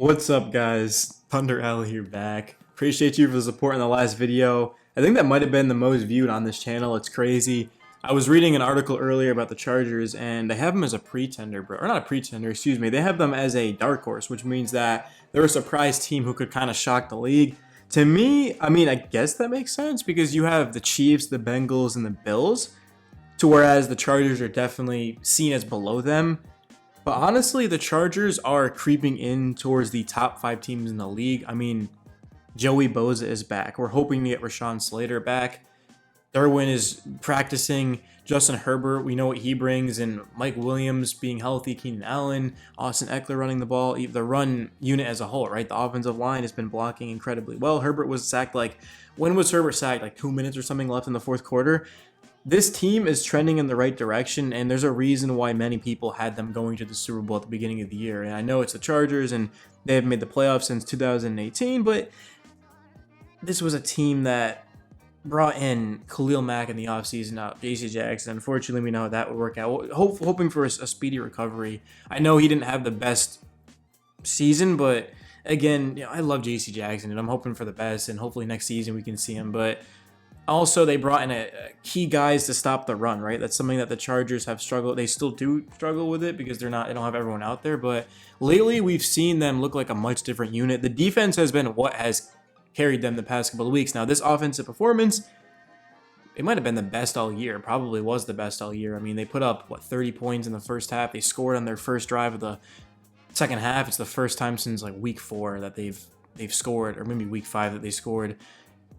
What's up, guys? Thunder L here back. Appreciate you for the support in the last video. I think that might have been the most viewed on this channel. It's crazy. I was reading an article earlier about the Chargers, and they have them as a pretender, bro. Or not a pretender, excuse me. They have them as a dark horse, which means that they're a surprise team who could kind of shock the league. To me, I guess that makes sense because you have the Chiefs, the Bengals, and the Bills, to whereas the Chargers are definitely seen as below them. But honestly, the Chargers are creeping in towards the top 5 teams in the league. I mean, Joey Bosa is back. We're hoping to get Rashawn Slater back. Derwin is practicing. Justin Herbert, we know what he brings. And Mike Williams being healthy. Keenan Allen. Austin Eckler running the ball. The run unit as a whole, right? The offensive line has been blocking incredibly well. Herbert was sacked when was Herbert sacked? Like 2 minutes or something left in the fourth quarter. This team is trending in the right direction, and there's a reason why many people had them going to the Super Bowl at the beginning of the year. And I know it's the Chargers, and they have made the playoffs since 2018, but this was a team that brought in Khalil Mack in the offseason, out JC Jackson. Unfortunately, we know how that would work out. Hoping for a speedy recovery. I know he didn't have the best season, but again, I love JC Jackson, and I'm hoping for the best, and hopefully next season we can see him. But also, they brought in a key guys to stop the run, right? That's something that the Chargers have struggled. They still do struggle with it because they don't have everyone out there. But lately, we've seen them look like a much different unit. The defense has been what has carried them the past couple of weeks. Now, this offensive performance, it might have been the best all year. Probably was the best all year. I mean, they put up 30 points in the first half. They scored on their first drive of the second half. It's the first time since week 4 that they've scored, or maybe week 5 that they scored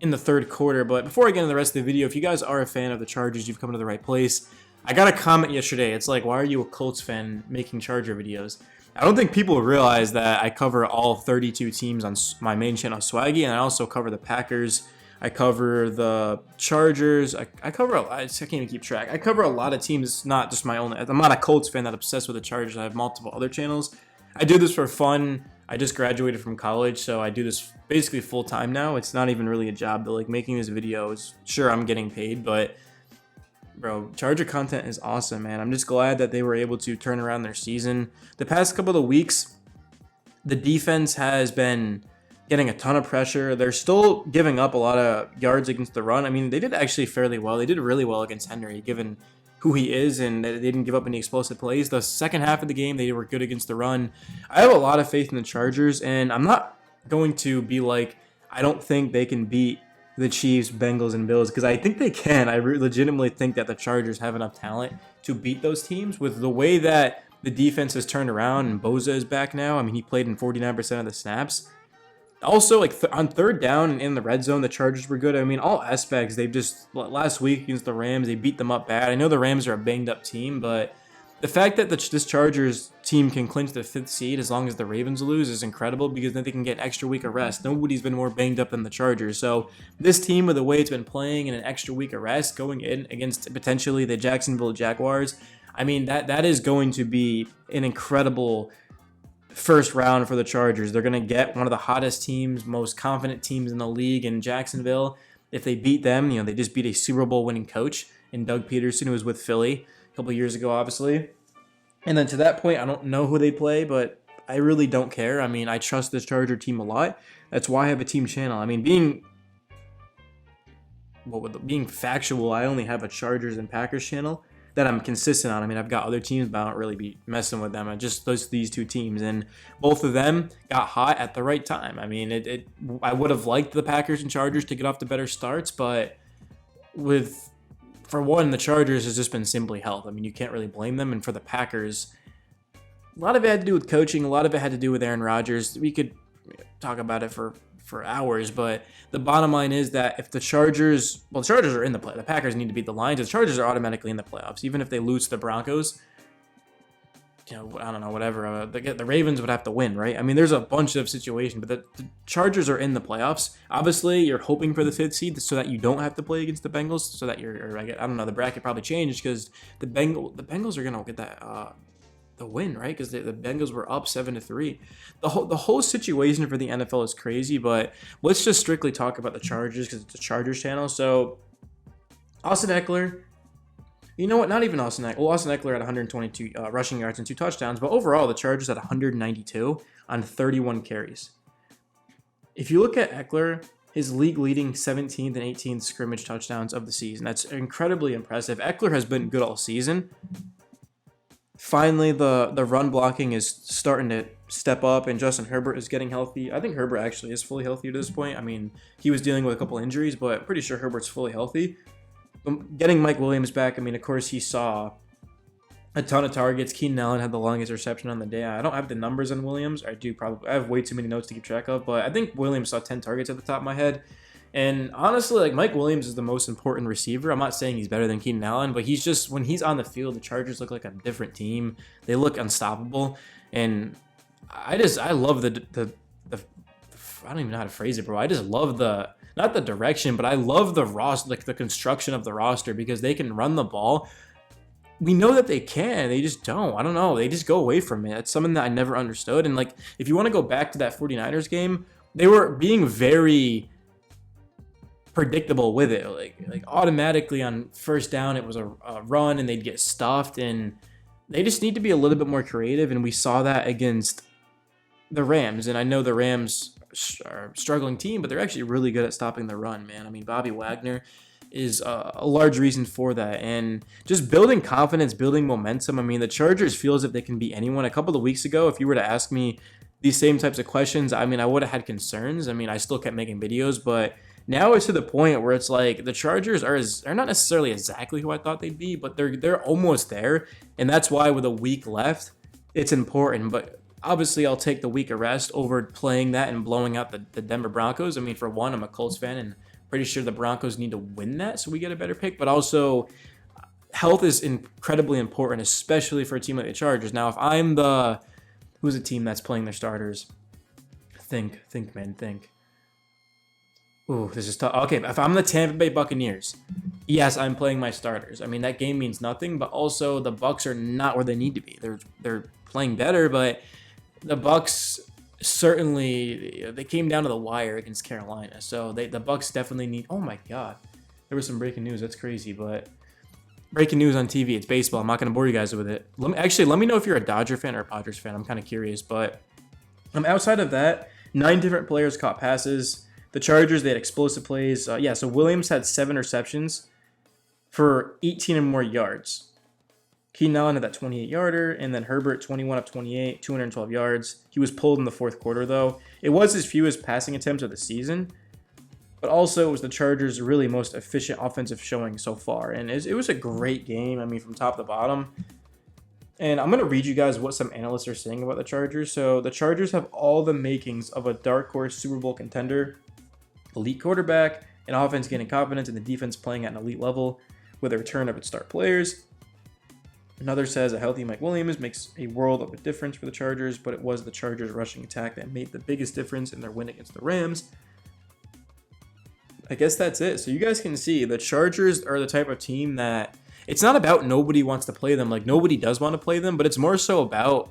in the third quarter. But before I get into the rest of the video, if you guys are a fan of the Chargers, you've come to the right place. I got a comment yesterday. It's like, why are you a Colts fan making Charger videos? I don't think people realize that I cover all 32 teams on my main channel, Swaggy, and I also cover the Packers. I cover the Chargers. I cover I can't even keep track. I cover a lot of teams. It's not just my own. I'm not a Colts fan that's obsessed with the Chargers. I have multiple other channels. I do this for fun. I just graduated from college, so I do this basically full time now. It's not even really a job, though. Making these videos, sure, I'm getting paid, but bro, Charger content is awesome, man. I'm just glad that they were able to turn around their season. The past couple of weeks, the defense has been getting a ton of pressure. They're still giving up a lot of yards against the run. I mean, they did actually fairly well. They did really well against Henry, given who he is, and they didn't give up any explosive plays. The second half of the game, they were good against the run. I have a lot of faith in the Chargers, and I'm not going to be like, I don't think they can beat the Chiefs, Bengals, and Bills, because I think they can. I legitimately think that the Chargers have enough talent to beat those teams with the way that the defense has turned around, and Bosa is back now. I mean, he played in 49% of the snaps. Also, on third down and in the red zone, the Chargers were good. I mean, all aspects, they've just, last week against the Rams, they beat them up bad. I know the Rams are a banged-up team, but the fact that this Chargers team can clinch the 5th seed as long as the Ravens lose is incredible, because then they can get an extra week of rest. Nobody's been more banged up than the Chargers. So this team, with the way it's been playing and an extra week of rest going in against potentially the Jacksonville Jaguars, I mean, that is going to be an incredible first round for the Chargers. They're going to get one of the hottest teams, most confident teams in the league in Jacksonville. If they beat them, they just beat a Super Bowl winning coach in Doug Peterson, who was with Philly a couple years ago, obviously. And then to that point, I don't know who they play, but I really don't care. I mean, I trust this Charger team a lot. That's why I have a team channel. I mean, being factual, I only have a Chargers and Packers channel that I'm consistent on. I mean, I've got other teams, but I don't really be messing with them. I just these 2 teams, and both of them got hot at the right time. I mean, I would have liked the Packers and Chargers to get off to better starts, but for one, the Chargers has just been simply health. I mean, you can't really blame them. And for the Packers, a lot of it had to do with coaching. A lot of it had to do with Aaron Rodgers. We could talk about it for hours, but the bottom line is that if the Chargers are in the play, the Packers need to beat the Lions. The Chargers are automatically in the playoffs, even if they lose to the Broncos. I don't know, whatever. The Ravens would have to win, right? I mean, there's a bunch of situations, but the Chargers are in the playoffs. Obviously, you're hoping for the 5th seed so that you don't have to play against the Bengals, so that I don't know, the bracket probably changed because the Bengals are gonna get that the win, right? Because the Bengals were up 7-3. The whole situation for the NFL is crazy, but let's just strictly talk about the Chargers because it's a Chargers channel. So Austin Eckler, You know what? Not even Austin Eckler. Well, Austin Eckler had 122 rushing yards and 2 touchdowns, but overall, the Chargers had 192 on 31 carries. If you look at Eckler, his league-leading 17th and 18th scrimmage touchdowns of the season. That's incredibly impressive. Eckler has been good all season. Finally, the run blocking is starting to step up, and Justin Herbert is getting healthy. I think Herbert actually is fully healthy at this point. I mean, he was dealing with a couple injuries, but pretty sure Herbert's fully healthy. Getting Mike Williams back, I mean, of course, he saw a ton of targets. Keenan Allen had the longest reception on the day. I don't have the numbers on Williams. I have way too many notes to keep track of, but I think Williams saw 10 targets at the top of my head. And honestly, like, Mike Williams is the most important receiver. I'm not saying he's better than Keenan Allen, but he's just, when he's on the field, the Chargers look like a different team. They look unstoppable. And I love the I don't even know how to phrase it, bro. I just love not the direction, but I love the roster, like the construction of the roster, because they can run the ball. We know that they can. They just don't. I don't know. They just go away from it. It's something that I never understood. And, like, if you want to go back to that 49ers game, they were being very predictable with it. Like automatically on first down, it was a run, and they'd get stuffed. And they just need to be a little bit more creative. And we saw that against the Rams. And I know the Rams are a struggling team, but they're actually really good at stopping the run, man. I mean, Bobby Wagner is a large reason for that. And just building confidence, building momentum. I mean, the Chargers feel as if they can beat anyone. A couple of weeks ago, if you were to ask me these same types of questions, I mean, I would have had concerns. I mean, I still kept making videos, but now it's to the point where it's like the Chargers are not necessarily exactly who I thought they'd be, but they're almost there. And that's why with a week left, it's important. But obviously, I'll take the week of rest over playing that and blowing out the Denver Broncos. I mean, for one, I'm a Colts fan, and pretty sure the Broncos need to win that so we get a better pick. But also, health is incredibly important, especially for a team like the Chargers. Now, if I'm who's a team that's playing their starters? Think, man, think. Ooh, this is tough. Okay, if I'm the Tampa Bay Buccaneers, yes, I'm playing my starters. I mean, that game means nothing, but also the Bucs are not where they need to be. They're playing better, but the Bucs certainly, they came down to the wire against Carolina. So the Bucs definitely need. Oh my God, there was some breaking news. That's crazy, but breaking news on TV. It's baseball. I'm not gonna bore you guys with it. Let me know if you're a Dodger fan or a Padres fan. I'm kind of curious, but outside of that, 9 different players caught passes. The Chargers, they had explosive plays. So Williams had 7 receptions for 18 and more yards. Keenan Allen had that 28-yarder, and then Herbert, 21 of 28, 212 yards. He was pulled in the fourth quarter, though. It was his fewest passing attempts of the season, but also it was the Chargers' really most efficient offensive showing so far. And it was a great game, I mean, from top to bottom. And I'm going to read you guys what some analysts are saying about the Chargers. So the Chargers have all the makings of a dark horse Super Bowl contender, elite quarterback, an offense gaining confidence, and the defense playing at an elite level with a return of its star players. Another says a healthy Mike Williams makes a world of a difference for the Chargers, but it was the Chargers' rushing attack that made the biggest difference in their win against the Rams. I guess that's it. So you guys can see the Chargers are the type of team that it's not about nobody wants to play them. Like, nobody does want to play them, but it's more so about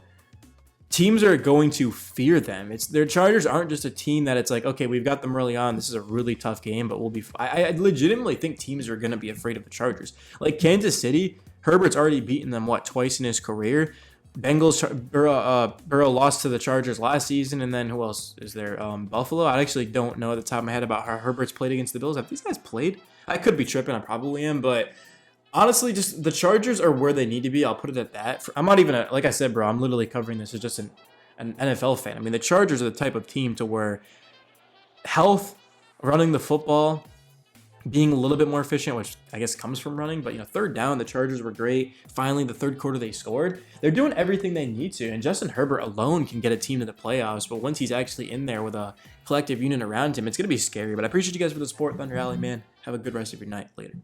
teams are going to fear them. Their Chargers aren't just a team that it's like, okay, we've got them early on. This is a really tough game, but we'll be. I legitimately think teams are going to be afraid of the Chargers. Like Kansas City, Herbert's already beaten them twice in his career. Burrow lost to the Chargers last season, and then who else is there? Buffalo. I actually don't know at the top of my head about how Herbert's played against the Bills. Have these guys played? I could be tripping. I probably am, but honestly, just the Chargers are where they need to be. I'll put it at that. I'm not even like I said, bro. I'm literally covering this as just an NFL fan. I mean, the Chargers are the type of team to where health, running the football, being a little bit more efficient, which I guess comes from running, but third down, the Chargers were great. Finally, the third quarter they scored. They're doing everything they need to, and Justin Herbert alone can get a team to the playoffs, but once he's actually in there with a collective unit around him, it's going to be scary. But I appreciate you guys for the support, Thunder Alley, man. Have a good rest of your night. Later.